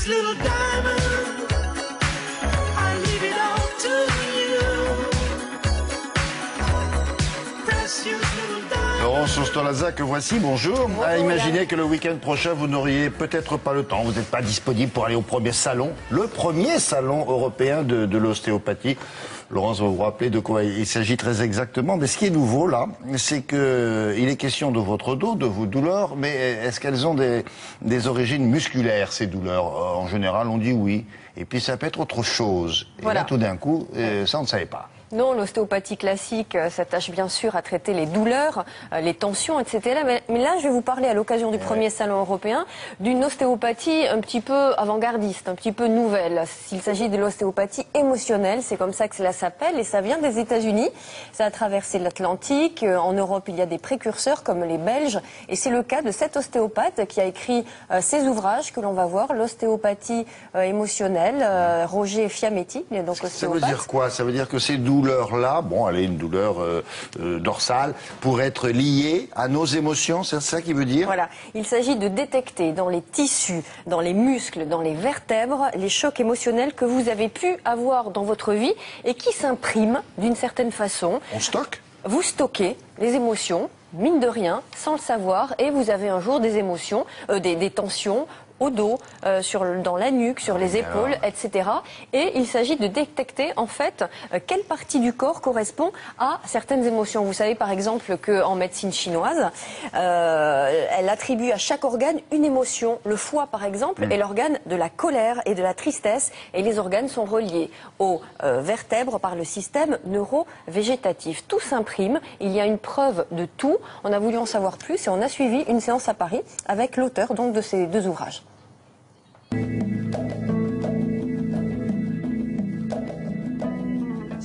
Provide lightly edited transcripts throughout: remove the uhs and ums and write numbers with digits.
Precious little diamond, I leave it all to you. Precious little diamond. Laurence Ostolaza, que voici, bonjour. Imaginez que le week-end prochain, vous n'auriez peut-être pas le temps, vous n'êtes pas disponible pour aller au premier salon, le premier salon européen de l'ostéopathie. Laurence va vous rappeler de quoi il s'agit très exactement. Mais ce qui est nouveau là, c'est que il est question de votre dos, de vos douleurs, mais est-ce qu'elles ont des origines musculaires, ces douleurs? En général, on dit oui. Et puis ça peut être autre chose. Et voilà. là, tout d'un coup, ça, on ne savait pas. Non, l'ostéopathie classique s'attache bien sûr à traiter les douleurs, les tensions, etc. Mais là, je vais vous parler à l'occasion du premier salon européen d'une ostéopathie un petit peu avant-gardiste, un petit peu nouvelle. Il s'agit de l'ostéopathie émotionnelle, c'est comme ça que cela s'appelle, et ça vient des États-Unis. Ça a traversé l'Atlantique. En Europe, il y a des précurseurs comme les Belges, et c'est le cas de cet ostéopathe qui a écrit ces ouvrages que l'on va voir, l'ostéopathie émotionnelle, Roger Fiametti, il est donc ostéopathe. Ça veut dire quoi? Ça veut dire que ces douleurs-là, bon, elle est une douleur dorsale, pourrait être liée à nos émotions, c'est ça qui veut dire? Voilà, il s'agit de détecter dans les tissus, dans les muscles, dans les vertèbres, les chocs émotionnels que vous avez pu avoir dans votre vie et qui s'impriment d'une certaine façon. On stocke? Vous stockez les émotions, mine de rien, sans le savoir, et vous avez un jour des émotions, des tensions au dos, dans la nuque, sur les épaules, etc. Et il s'agit de détecter en fait quelle partie du corps correspond à certaines émotions. Vous savez par exemple qu'en médecine chinoise, elle attribue à chaque organe une émotion. Le foie par exemple est l'organe de la colère et de la tristesse, et les organes sont reliés aux vertèbres par le système neuro-végétatif. Tout s'imprime, il y a une preuve de tout. On a voulu en savoir plus et on a suivi une séance à Paris avec l'auteur donc de ces deux ouvrages.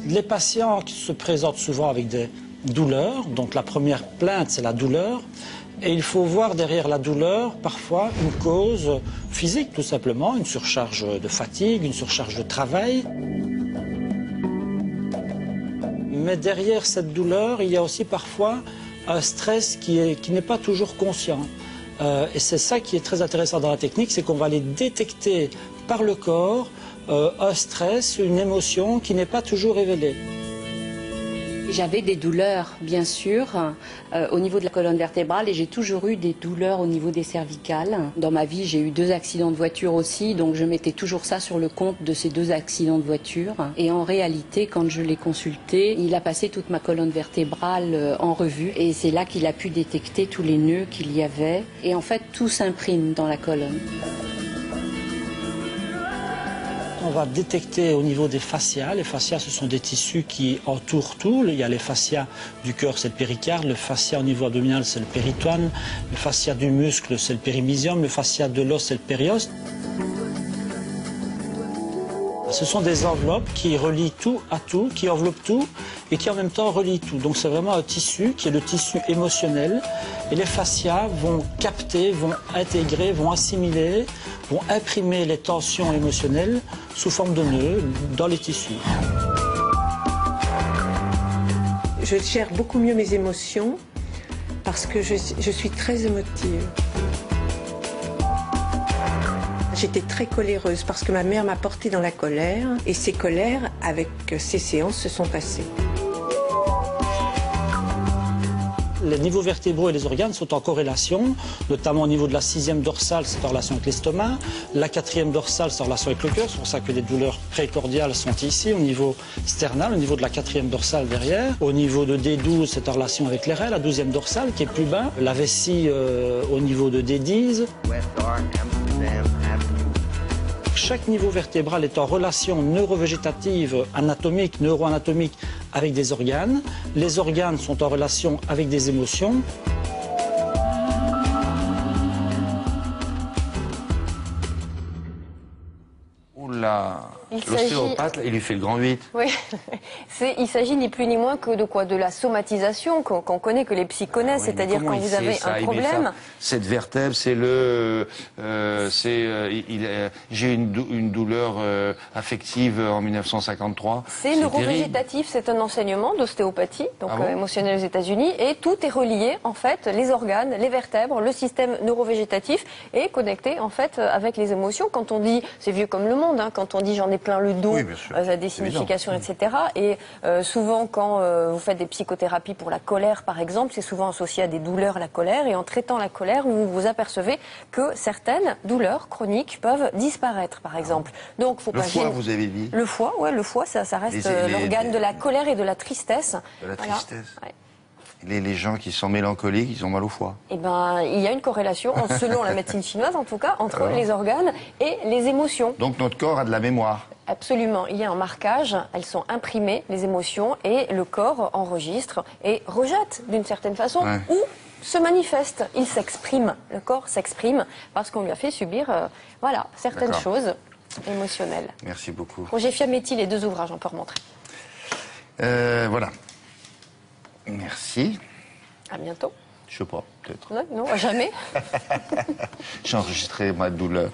Les patients qui se présentent souvent avec des douleurs, donc la première plainte c'est la douleur, et il faut voir derrière la douleur parfois une cause physique tout simplement, une surcharge de fatigue, une surcharge de travail. Mais derrière cette douleur, il y a aussi parfois un stress qui n'est pas toujours conscient. Et c'est ça qui est très intéressant dans la technique, c'est qu'on va aller détecter par le corps un stress, une émotion qui n'est pas toujours révélée. J'avais des douleurs, bien sûr, au niveau de la colonne vertébrale, et j'ai toujours eu des douleurs au niveau des cervicales. Dans ma vie, j'ai eu 2 accidents de voiture aussi, donc je mettais toujours ça sur le compte de ces 2 accidents de voiture. Et en réalité, quand je l'ai consulté, il a passé toute ma colonne vertébrale en revue, et c'est là qu'il a pu détecter tous les nœuds qu'il y avait. Et en fait, tout s'imprime dans la colonne. On va détecter au niveau des fascias. Les fascias, ce sont des tissus qui entourent tout. Il y a les fascias du cœur, c'est le péricarde. Le fascia au niveau abdominal, c'est le péritoine. Le fascia du muscle, c'est le périmysium. Le fascia de l'os, c'est le périoste. Ce sont des enveloppes qui relient tout à tout, qui enveloppent tout et qui en même temps relient tout. Donc c'est vraiment un tissu qui est le tissu émotionnel. Et les fascias vont capter, vont intégrer, vont assimiler, vont imprimer les tensions émotionnelles sous forme de nœuds dans les tissus. Je gère beaucoup mieux mes émotions parce que je suis très émotive. J'étais très coléreuse parce que ma mère m'a portée dans la colère et ces colères, avec ces séances, se sont passées. Les niveaux vertébraux et les organes sont en corrélation, notamment au niveau de la 6e dorsale, c'est en relation avec l'estomac. La 4e dorsale, c'est en relation avec le cœur. C'est pour ça que les douleurs précordiales sont ici, au niveau sternal, au niveau de la 4e dorsale derrière. Au niveau de D12, c'est en relation avec les reins. La 12e dorsale, qui est plus bas. La vessie au niveau de D10. Chaque niveau vertébral est en relation neurovégétative, anatomique, neuroanatomique avec des organes. Les organes sont en relation avec des émotions. Oula, Il s'agit- l'ostéopathe, il lui fait le grand 8. Oui, il s'agit ni plus ni moins que de quoi? De la somatisation qu'on connaît, que les psys connaissent, Ah oui, mais c'est-à-dire comment quand il vous sait avez ça? un Il met problème. ça, cette vertèbre, c'est j'ai une douleur affective en 1953. C'est terrible. neurovégétatif, c'est un enseignement d'ostéopathie, donc Ah bon émotionnel aux États-Unis, et tout est relié en fait, les organes, les vertèbres, le système neurovégétatif est connecté en fait avec les émotions. Quand on dit, c'est vieux comme le monde, hein, quand on dit j'en ai plein le dos, Oui, bien sûr. ça a des C'est évident. significations, etc. Et souvent quand vous faites des psychothérapies pour la colère par exemple, c'est souvent associé à des douleurs la colère, et en traitant la colère, vous vous apercevez que certaines douleurs chroniques peuvent disparaître par exemple. Donc faut Le pas foie, gêner- vous avez dit? Le foie, ouais, le foie, ça reste l'organe de la colère et de la tristesse. De la Voilà. tristesse. Ouais. Les gens qui sont mélancoliques, ils ont mal au foie. Eh ben, il y a une corrélation, selon la médecine chinoise en tout cas, entre les organes et les émotions. Donc notre corps a de la mémoire. Absolument, il y a un marquage, elles sont imprimées, les émotions, et le corps enregistre et rejette d'une certaine façon, Ouais. ou se manifeste, il s'exprime, le corps s'exprime, parce qu'on lui a fait subir voilà, certaines D'accord. choses émotionnelles. Merci beaucoup. Roger Fiametti, les 2 ouvrages, on peut remontrer. Voilà. Merci. À bientôt. Je sais pas, peut-être. Non, jamais. J'ai enregistré ma douleur.